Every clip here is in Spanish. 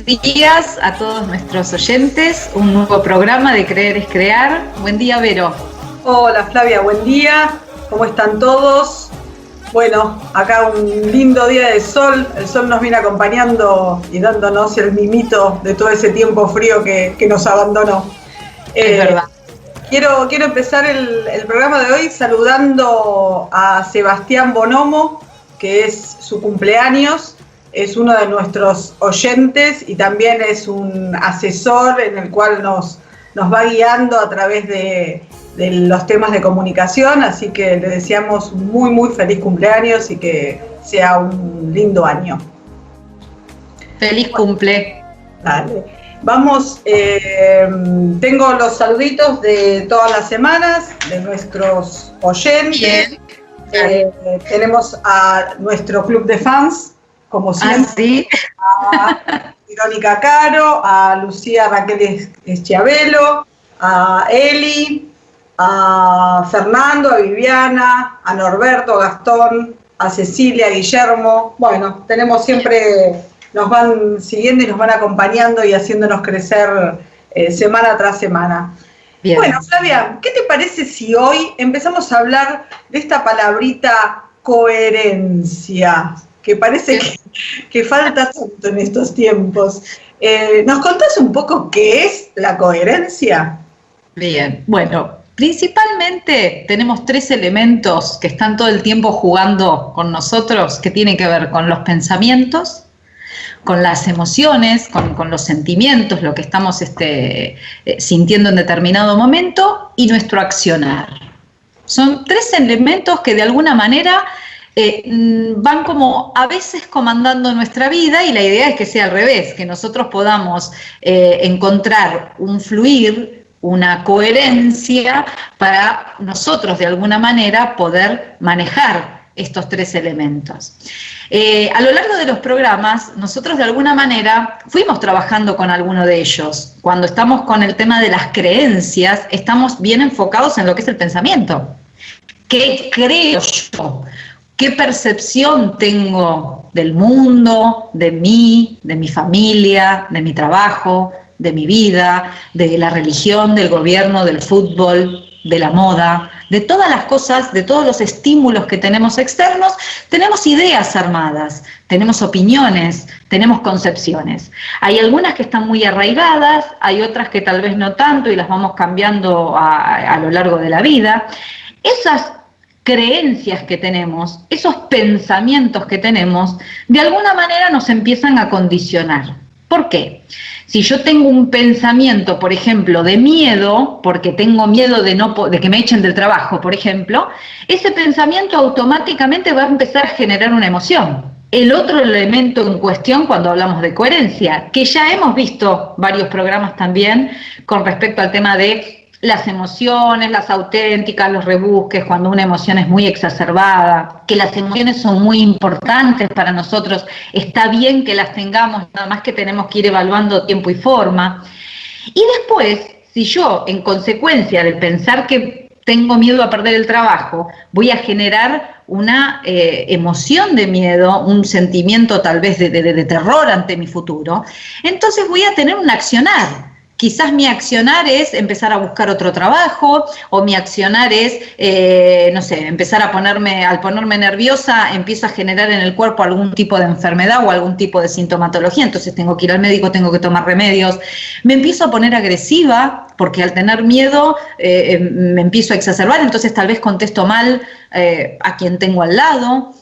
días a todos nuestros oyentes, un nuevo programa de Creer es Crear. Buen día, Vero. Hola Flavia, buen día, ¿cómo están todos? Bueno, acá un lindo día de sol, el sol nos viene acompañando y dándonos el mimito de todo ese tiempo frío que nos abandonó. Es verdad. Quiero empezar el programa de hoy saludando a Sebastián Bonomo, que es su cumpleaños, es uno de nuestros oyentes y también es un asesor en el cual nos va guiando a través de los temas de comunicación, así que le deseamos un muy feliz cumpleaños y que sea un lindo año. Feliz cumple. Dale. Vamos, tengo los saluditos de todas las semanas, de nuestros oyentes. Tenemos a nuestro club de fans, como siempre, ¿sí? A Verónica Caro, a Lucía Raquel Schiavelo, a Eli, a Fernando, a Viviana, a Norberto, a Gastón, a Cecilia, a Guillermo. Bueno, tenemos siempre, nos van siguiendo y nos van acompañando y haciéndonos crecer semana tras semana. Bien. Bueno, Flavia, ¿qué te parece si hoy empezamos a hablar de esta palabrita coherencia? Que parece que falta tanto en estos tiempos. ¿Nos contás un poco qué es la coherencia? Bien, bueno, principalmente tenemos 3 elementos que están todo el tiempo jugando con nosotros, que tienen que ver con los pensamientos, con las emociones, con los sentimientos, lo que estamos sintiendo en determinado momento, y nuestro accionar. Son 3 elementos que de alguna manera van como a veces comandando nuestra vida, y la idea es que sea al revés, que nosotros podamos encontrar un fluir, una coherencia para nosotros de alguna manera poder manejar estos 3 elementos. A lo largo de los programas, nosotros de alguna manera fuimos trabajando con alguno de ellos. Cuando estamos con el tema de las creencias, estamos bien enfocados en lo que es el pensamiento. ¿Qué creo yo? ¿Qué percepción tengo del mundo, de mí, de mi familia, de mi trabajo, de mi vida, de la religión, del gobierno, del fútbol, de la moda, de todas las cosas, de todos los estímulos que tenemos externos? Tenemos ideas armadas, tenemos opiniones, tenemos concepciones. Hay algunas que están muy arraigadas, hay otras que tal vez no tanto y las vamos cambiando a lo largo de la vida. Esas creencias que tenemos, esos pensamientos que tenemos, de alguna manera nos empiezan a condicionar. ¿Por qué? Si yo tengo un pensamiento, por ejemplo, de miedo, porque tengo miedo de que me echen del trabajo, por ejemplo, ese pensamiento automáticamente va a empezar a generar una emoción. El otro elemento en cuestión cuando hablamos de coherencia, que ya hemos visto varios programas también con respecto al tema de las emociones, las auténticas, los rebusques, cuando una emoción es muy exacerbada, que las emociones son muy importantes para nosotros, está bien que las tengamos, nada más que tenemos que ir evaluando tiempo y forma. Y después, si yo, en consecuencia de pensar que tengo miedo a perder el trabajo, voy a generar una emoción de miedo, un sentimiento tal vez de terror ante mi futuro, entonces voy a tener un accionar. Quizás mi accionar es empezar a buscar otro trabajo, o mi accionar es, no sé, empezar al ponerme nerviosa, empiezo a generar en el cuerpo algún tipo de enfermedad o algún tipo de sintomatología, entonces tengo que ir al médico, tengo que tomar remedios. Me empiezo a poner agresiva, porque al tener miedo me empiezo a exacerbar, entonces tal vez contesto mal a quien tengo al lado.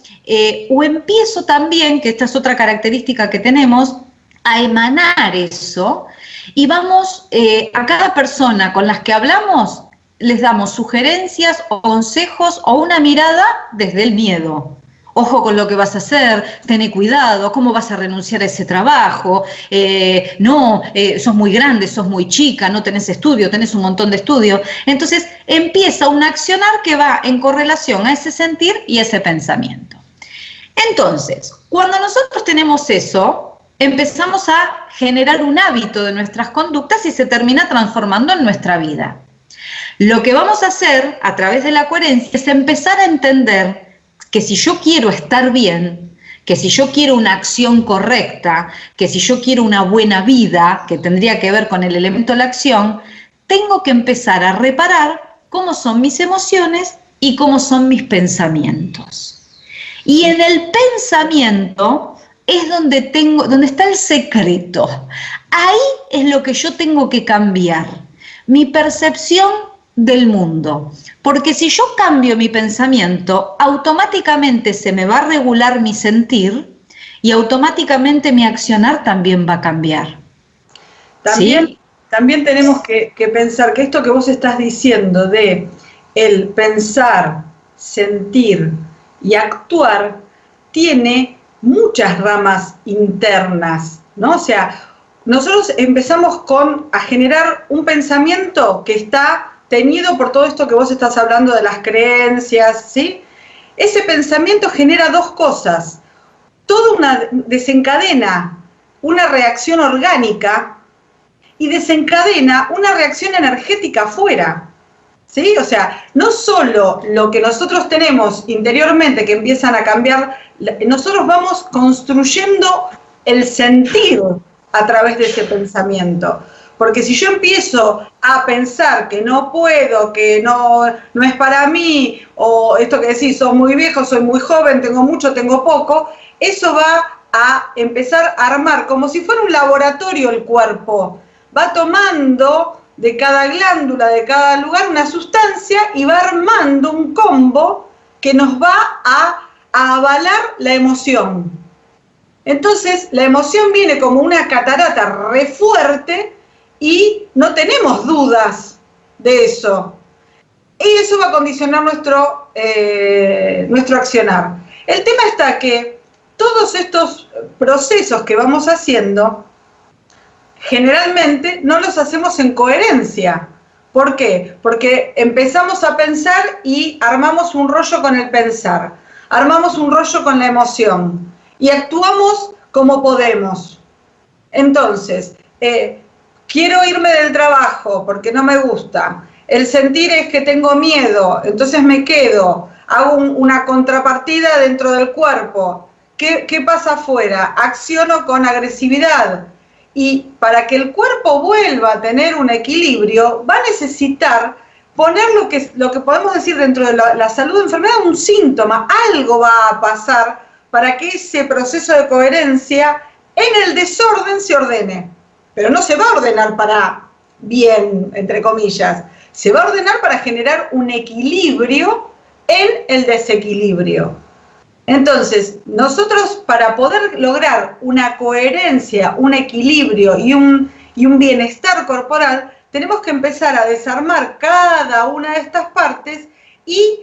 O empiezo también, que esta es otra característica que tenemos, a emanar eso. Y vamos, a cada persona con las que hablamos, les damos sugerencias o consejos o una mirada desde el miedo. Ojo con lo que vas a hacer, ten cuidado, cómo vas a renunciar a ese trabajo, sos muy grande, sos muy chica, no tenés estudio, tenés un montón de estudio. Entonces empieza un accionar que va en correlación a ese sentir y ese pensamiento. Entonces, cuando nosotros tenemos eso, empezamos a generar un hábito de nuestras conductas y se termina transformando en nuestra vida. Lo que vamos a hacer a través de la coherencia es empezar a entender que si yo quiero estar bien, que si yo quiero una acción correcta, que si yo quiero una buena vida, que tendría que ver con el elemento de la acción, tengo que empezar a reparar cómo son mis emociones y cómo son mis pensamientos. Y en el pensamiento es donde está el secreto. Ahí es lo que yo tengo que cambiar, mi percepción del mundo. Porque si yo cambio mi pensamiento, automáticamente se me va a regular mi sentir y automáticamente mi accionar también va a cambiar. También, ¿Sí? también tenemos que pensar que esto que vos estás diciendo de el pensar, sentir y actuar tiene muchas ramas internas, ¿no? O sea, nosotros empezamos a generar un pensamiento que está teñido por todo esto que vos estás hablando de las creencias, ¿sí? Ese pensamiento genera dos cosas. Desencadena una reacción orgánica y desencadena una reacción energética afuera. ¿Sí? O sea, no solo lo que nosotros tenemos interiormente que empiezan a cambiar, nosotros vamos construyendo el sentir a través de ese pensamiento. Porque si yo empiezo a pensar que no puedo, que no es para mí, o esto que decís, soy muy viejo, soy muy joven, tengo mucho, tengo poco, eso va a empezar a armar como si fuera un laboratorio el cuerpo. Va tomando de cada glándula, de cada lugar, una sustancia y va armando un combo que nos va a avalar la emoción. Entonces, la emoción viene como una catarata re fuerte y no tenemos dudas de eso. Y eso va a condicionar nuestro accionar. El tema está que todos estos procesos que vamos haciendo, generalmente no los hacemos en coherencia. ¿Por qué? Porque empezamos a pensar y armamos un rollo con el pensar, armamos un rollo con la emoción y actuamos como podemos. Entonces, quiero irme del trabajo porque no me gusta. El sentir es que tengo miedo, entonces me quedo, hago una contrapartida dentro del cuerpo. ¿Qué pasa afuera? Acciono con agresividad. Y para que el cuerpo vuelva a tener un equilibrio, va a necesitar poner lo que podemos decir dentro de la salud de enfermedad, un síntoma, algo va a pasar para que ese proceso de coherencia en el desorden se ordene. Pero no se va a ordenar para bien, entre comillas, se va a ordenar para generar un equilibrio en el desequilibrio. Entonces, nosotros para poder lograr una coherencia, un equilibrio y un bienestar corporal, tenemos que empezar a desarmar cada una de estas partes y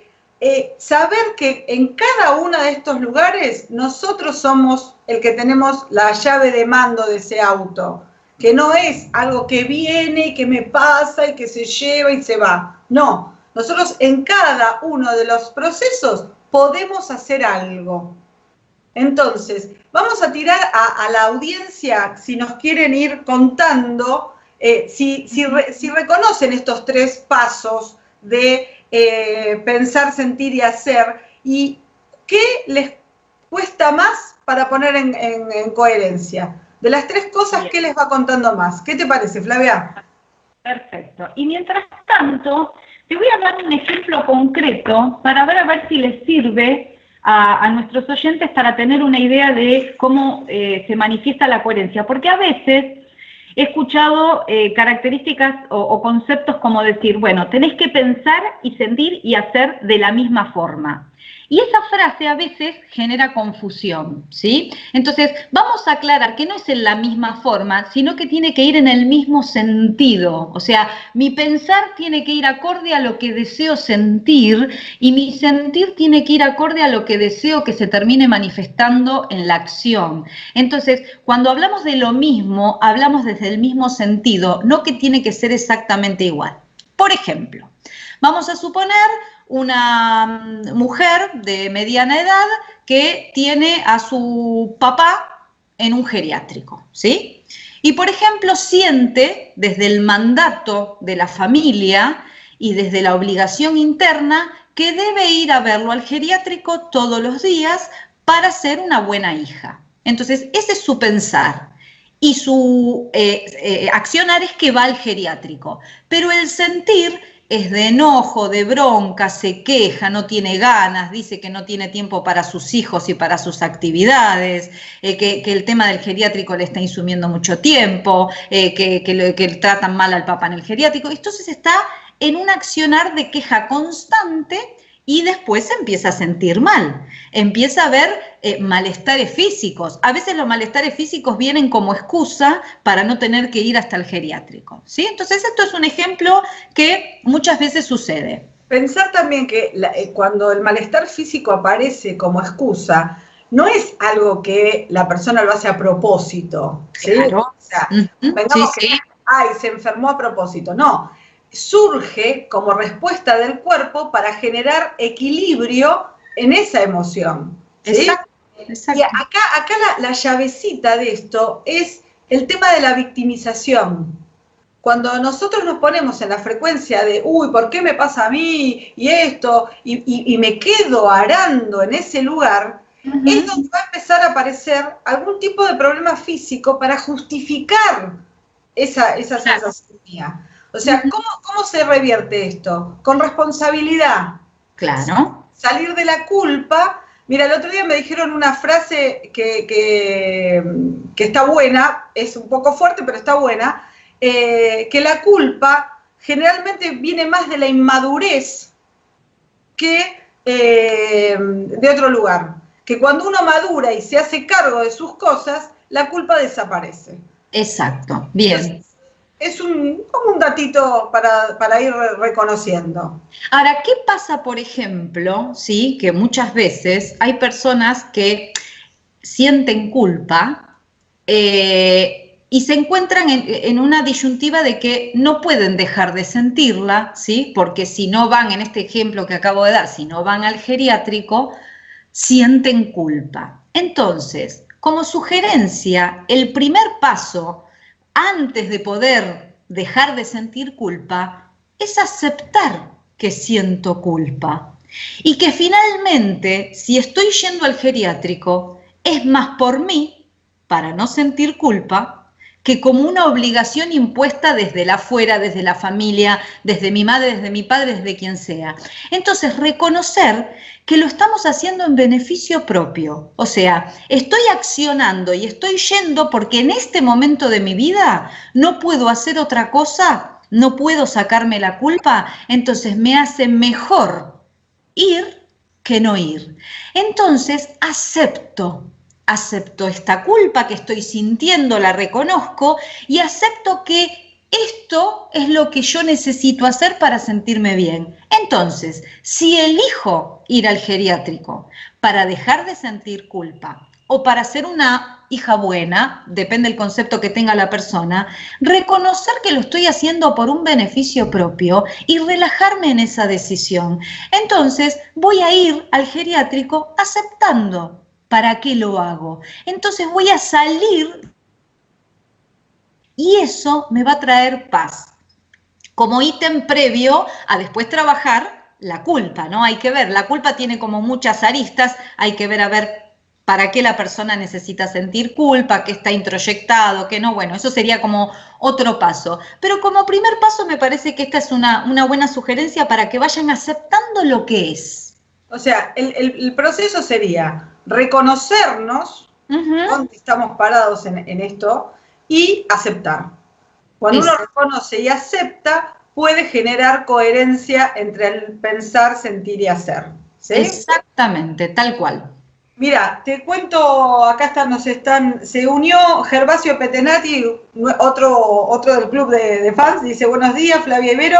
saber que en cada uno de estos lugares nosotros somos el que tenemos la llave de mando de ese auto, que no es algo que viene y que me pasa y que se lleva y se va. No, nosotros en cada uno de los procesos podemos hacer algo. Entonces, vamos a tirar a la audiencia, si nos quieren ir contando, si reconocen estos tres pasos de pensar, sentir y hacer, y qué les cuesta más para poner en coherencia. De las tres cosas, ¿qué les va contando más? ¿Qué te parece, Flavia? Perfecto. Y mientras tanto, te voy a dar un ejemplo concreto para ver a ver si les sirve a nuestros oyentes para tener una idea de cómo se manifiesta la coherencia. Porque a veces he escuchado características o conceptos como decir, bueno, tenés que pensar y sentir y hacer de la misma forma. Y esa frase a veces genera confusión, ¿sí? Entonces, vamos a aclarar que no es en la misma forma, sino que tiene que ir en el mismo sentido. O sea, mi pensar tiene que ir acorde a lo que deseo sentir y mi sentir tiene que ir acorde a lo que deseo que se termine manifestando en la acción. Entonces, cuando hablamos de lo mismo, hablamos desde el mismo sentido, no que tiene que ser exactamente igual. Por ejemplo, vamos a suponer una mujer de mediana edad que tiene a su papá en un geriátrico, ¿sí? Y, por ejemplo, siente desde el mandato de la familia y desde la obligación interna que debe ir a verlo al geriátrico todos los días para ser una buena hija. Entonces, ese es su pensar. Y su accionar es que va al geriátrico. Pero el sentir es de enojo, de bronca, se queja, no tiene ganas, dice que no tiene tiempo para sus hijos y para sus actividades, que el tema del geriátrico le está insumiendo mucho tiempo, que tratan mal al papá en el geriátrico. Entonces está en un accionar de queja constante y después se empieza a sentir mal, empieza a haber malestares físicos. A veces los malestares físicos vienen como excusa para no tener que ir hasta el geriátrico, ¿sí? Entonces esto es un ejemplo que muchas veces sucede. Pensar también que cuando el malestar físico aparece como excusa, no es algo que la persona lo hace a propósito, ¿sí? Claro. O sea, vengamos que, ay, se enfermó a propósito, no. Surge como respuesta del cuerpo para generar equilibrio en esa emoción, ¿sí? Exacto, exacto. Y acá la llavecita de esto es el tema de la victimización. Cuando nosotros nos ponemos en la frecuencia de, uy, ¿por qué me pasa a mí? Y esto, y me quedo arando en ese lugar, es donde va a empezar a aparecer algún tipo de problema físico para justificar esa sensación mía. O sea, ¿cómo se revierte esto? Con responsabilidad. Claro. Salir de la culpa. Mira, el otro día me dijeron una frase que está buena, es un poco fuerte, pero está buena, que la culpa generalmente viene más de la inmadurez que de otro lugar. Que cuando uno madura y se hace cargo de sus cosas, la culpa desaparece. Exacto, bien. Entonces, es como un datito para ir reconociendo. Ahora, ¿qué pasa, por ejemplo, sí, que muchas veces hay personas que sienten culpa y se encuentran en una disyuntiva de que no pueden dejar de sentirla, ¿sí? Porque si no van, en este ejemplo que acabo de dar, si no van al geriátrico, sienten culpa. Entonces, como sugerencia, el primer paso antes de poder dejar de sentir culpa, es aceptar que siento culpa. Y que finalmente, si estoy yendo al geriátrico, es más por mí, para no sentir culpa, que como una obligación impuesta desde la afuera, desde la familia, desde mi madre, desde mi padre, desde quien sea. Entonces, reconocer que lo estamos haciendo en beneficio propio. O sea, estoy accionando y estoy yendo porque en este momento de mi vida no puedo hacer otra cosa, no puedo sacarme la culpa, entonces me hace mejor ir que no ir. Entonces, acepto esta culpa que estoy sintiendo, la reconozco y acepto que esto es lo que yo necesito hacer para sentirme bien. Entonces, si elijo ir al geriátrico para dejar de sentir culpa o para ser una hija buena, depende del concepto que tenga la persona, reconocer que lo estoy haciendo por un beneficio propio y relajarme en esa decisión. Entonces, voy a ir al geriátrico aceptando. ¿Para qué lo hago? Entonces voy a salir y eso me va a traer paz. Como ítem previo a después trabajar la culpa, ¿no? Hay que ver, la culpa tiene como muchas aristas, hay que ver a ver para qué la persona necesita sentir culpa, qué está introyectado, qué no, bueno, eso sería como otro paso. Pero como primer paso me parece que esta es una buena sugerencia para que vayan aceptando lo que es. O sea, el proceso sería reconocernos dónde estamos parados en esto y aceptar. Cuando uno reconoce y acepta, puede generar coherencia entre el pensar, sentir y hacer. ¿Sí? Exactamente, tal cual. Mira, te cuento, acá se unió Gervasio Petenati, otro del club de fans, dice, buenos días, Flavia Ibero,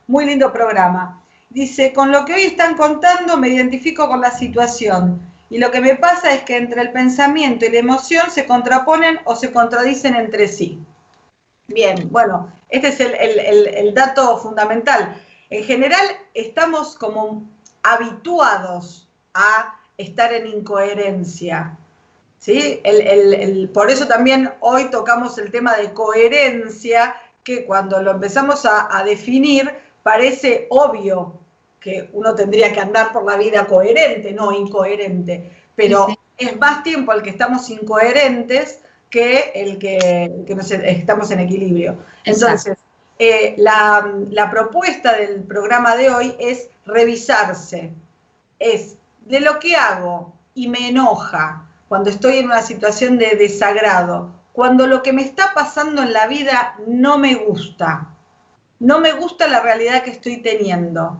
muy lindo programa. Dice, con lo que hoy están contando me identifico con la situación y lo que me pasa es que entre el pensamiento y la emoción se contraponen o se contradicen entre sí. Bien, bueno, este es el dato fundamental. En general estamos como habituados a estar en incoherencia, ¿sí? Por eso también hoy tocamos el tema de coherencia, que cuando lo empezamos a definir parece obvio que uno tendría que andar por la vida coherente, no incoherente, pero es más tiempo el que estamos incoherentes que el que estamos en equilibrio. Entonces, la propuesta del programa de hoy es revisarse. Es de lo que hago y me enoja cuando estoy en una situación de desagrado, cuando lo que me está pasando en la vida no me gusta la realidad que estoy teniendo.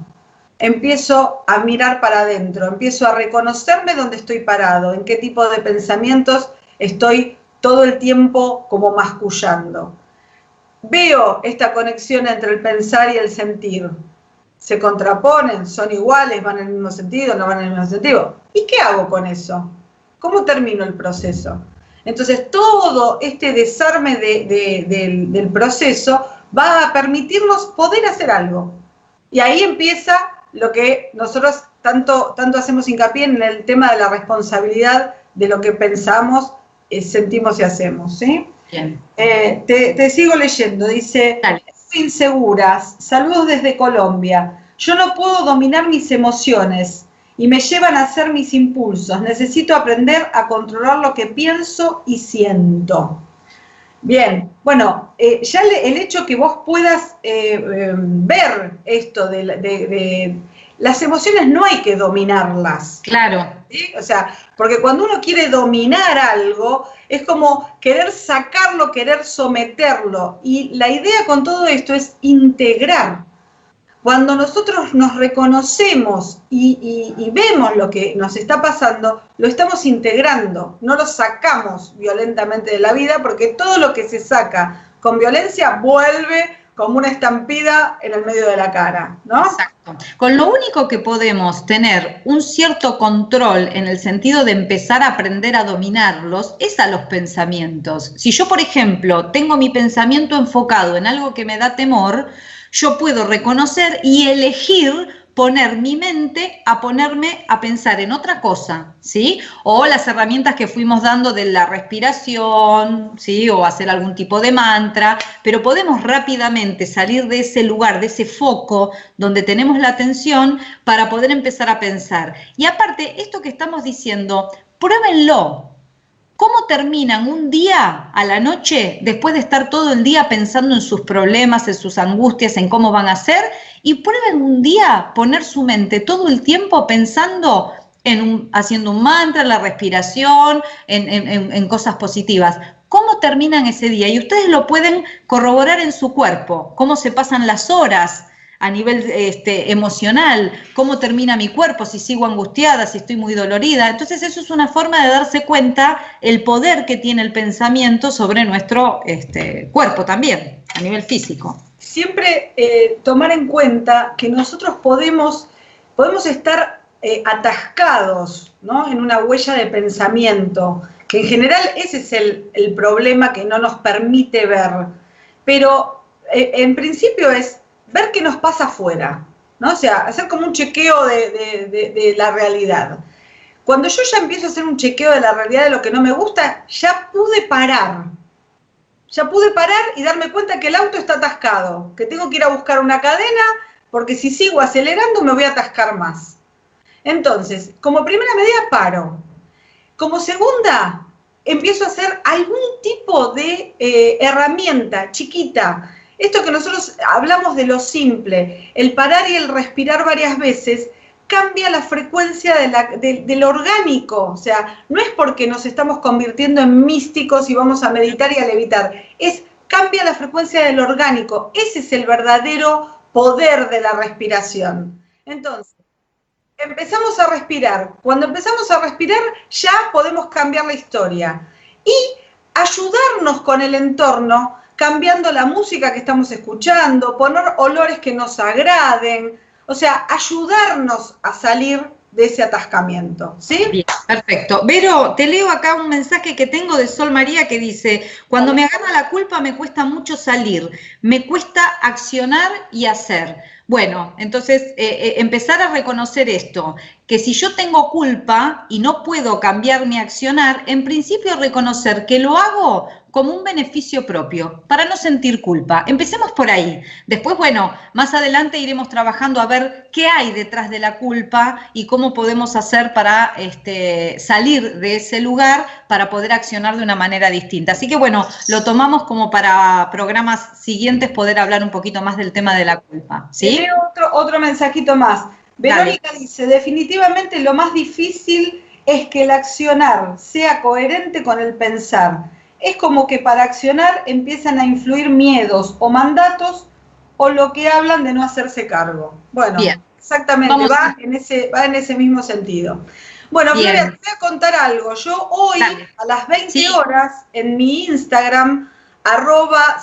Empiezo a mirar para adentro, empiezo a reconocerme dónde estoy parado, en qué tipo de pensamientos estoy todo el tiempo como mascullando. Veo esta conexión entre el pensar y el sentir. ¿Se contraponen? ¿Son iguales? ¿Van en el mismo sentido? ¿No van en el mismo sentido? ¿Y qué hago con eso? ¿Cómo termino el proceso? Entonces, todo este desarme del proceso va a permitirnos poder hacer algo. Y ahí empieza lo que nosotros tanto hacemos hincapié en el tema de la responsabilidad de lo que pensamos, sentimos y hacemos, ¿sí? Bien. Te sigo leyendo, dice, Dale. inseguras, saludos desde Colombia, yo no puedo dominar mis emociones y me llevan a hacer mis impulsos, necesito aprender a controlar lo que pienso y siento. Bien, bueno, ya el hecho que vos puedas ver esto de las emociones no hay que dominarlas. Claro. ¿Sí? O sea, porque cuando uno quiere dominar algo, es como querer sacarlo, querer someterlo. Y la idea con todo esto es integrar. Cuando nosotros nos reconocemos y vemos lo que nos está pasando, lo estamos integrando, no lo sacamos violentamente de la vida, porque todo lo que se saca con violencia vuelve como una estampida en el medio de la cara, ¿no? Exacto. Con lo único que podemos tener un cierto control en el sentido de empezar a aprender a dominarlos es a los pensamientos. Si yo, por ejemplo, tengo mi pensamiento enfocado en algo que me da temor, yo puedo reconocer y elegir poner mi mente a ponerme a pensar en otra cosa, ¿sí? O las herramientas que fuimos dando de la respiración, ¿sí? O hacer algún tipo de mantra, pero podemos rápidamente salir de ese lugar, de ese foco donde tenemos la atención para poder empezar a pensar. Y aparte, esto que estamos diciendo, pruébenlo. ¿Cómo terminan un día a la noche después de estar todo el día pensando en sus problemas, en sus angustias, en cómo van a ser? Y prueben un día poner su mente todo el tiempo pensando haciendo un mantra, la respiración, en cosas positivas. ¿Cómo terminan ese día? Y ustedes lo pueden corroborar en su cuerpo, cómo se pasan las horas a nivel emocional, cómo termina mi cuerpo, si sigo angustiada, si estoy muy dolorida. Entonces eso es una forma de darse cuenta el poder que tiene el pensamiento sobre nuestro cuerpo también, a nivel físico. Siempre tomar en cuenta que nosotros podemos estar atascados, ¿no? En una huella de pensamiento, que en general ese es el problema que no nos permite ver. Pero en principio es ver qué nos pasa afuera, ¿no? O sea, hacer como un chequeo de la realidad. Cuando yo ya empiezo a hacer un chequeo de la realidad de lo que no me gusta, ya pude parar. Ya pude parar y darme cuenta que el auto está atascado, que tengo que ir a buscar una cadena, porque si sigo acelerando me voy a atascar más. Entonces, como primera medida, paro. Como segunda, empiezo a hacer algún tipo de herramienta chiquita. Esto que nosotros hablamos de lo simple, el parar y el respirar varias veces, cambia la frecuencia de lo orgánico. O sea, no es porque nos estamos convirtiendo en místicos y vamos a meditar y a levitar, cambia la frecuencia del orgánico. Ese es el verdadero poder de la respiración. Entonces, empezamos a respirar. Cuando empezamos a respirar, ya podemos cambiar la historia. Y ayudarnos con el entorno, cambiando la música que estamos escuchando, poner olores que nos agraden, o sea, ayudarnos a salir de ese atascamiento, ¿sí? Bien, perfecto. Vero, te leo acá un mensaje que tengo de Sol María que dice: cuando me agarra la culpa me cuesta mucho salir, me cuesta accionar y hacer. Bueno, entonces empezar a reconocer esto, que si yo tengo culpa y no puedo cambiar mi accionar, en principio reconocer que lo hago como un beneficio propio, para no sentir culpa. Empecemos por ahí. Después, bueno, más adelante iremos trabajando a ver qué hay detrás de la culpa y cómo podemos hacer para salir de ese lugar para poder accionar de una manera distinta. Así que bueno, lo tomamos como para programas siguientes poder hablar un poquito más del tema de la culpa. ¿Sí? Leo otro mensajito más. Verónica dice, definitivamente lo más difícil es que el accionar sea coherente con el pensar. Es como que para accionar empiezan a influir miedos o mandatos o lo que hablan de no hacerse cargo. Bueno, bien. Exactamente, va en ese mismo sentido. Bueno, Flavia, te voy a contar algo. Yo hoy a las 20 horas en mi Instagram,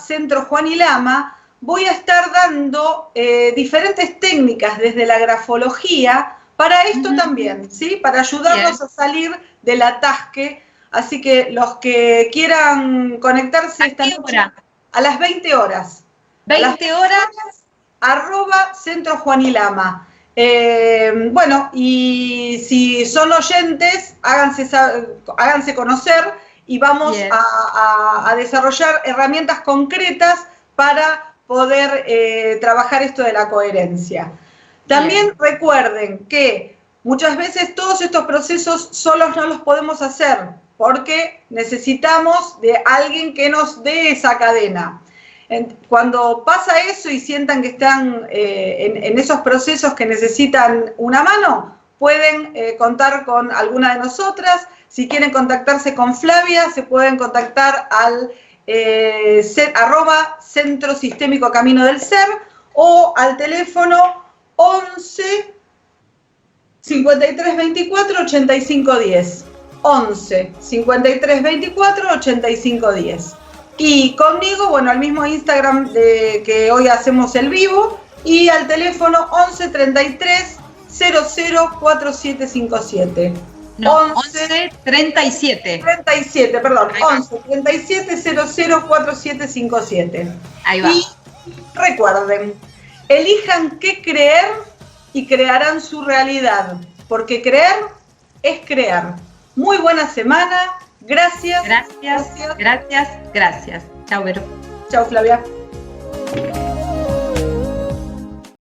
@centrojuanilama, voy a estar dando diferentes técnicas desde la grafología para esto también, ¿sí? Para ayudarnos a salir del atasque. Así que los que quieran conectarse esta noche a las 20 horas. 20 horas, @centrojuanilama. Bueno, y si son oyentes, háganse conocer y vamos a desarrollar herramientas concretas para poder trabajar esto de la coherencia. También recuerden que muchas veces todos estos procesos solos no los podemos hacer porque necesitamos de alguien que nos dé esa cadena. Cuando pasa eso y sientan que están en esos procesos que necesitan una mano, pueden contar con alguna de nosotras. Si quieren contactarse con Flavia, se pueden contactar al @Centro Sistémico Camino del Ser o al teléfono 11 53 24 85 10. 11 53 24 85 10. Y conmigo, bueno, al mismo Instagram que hoy hacemos el vivo y al teléfono 11 33 00 4757. No, 11 37. 37, perdón, 11 37 00 4757. Ahí va. Y recuerden, elijan qué creer y crearán su realidad, porque creer es crear. Muy buena semana. Gracias. Gracias. Chao, Vero. Chao, Flavia.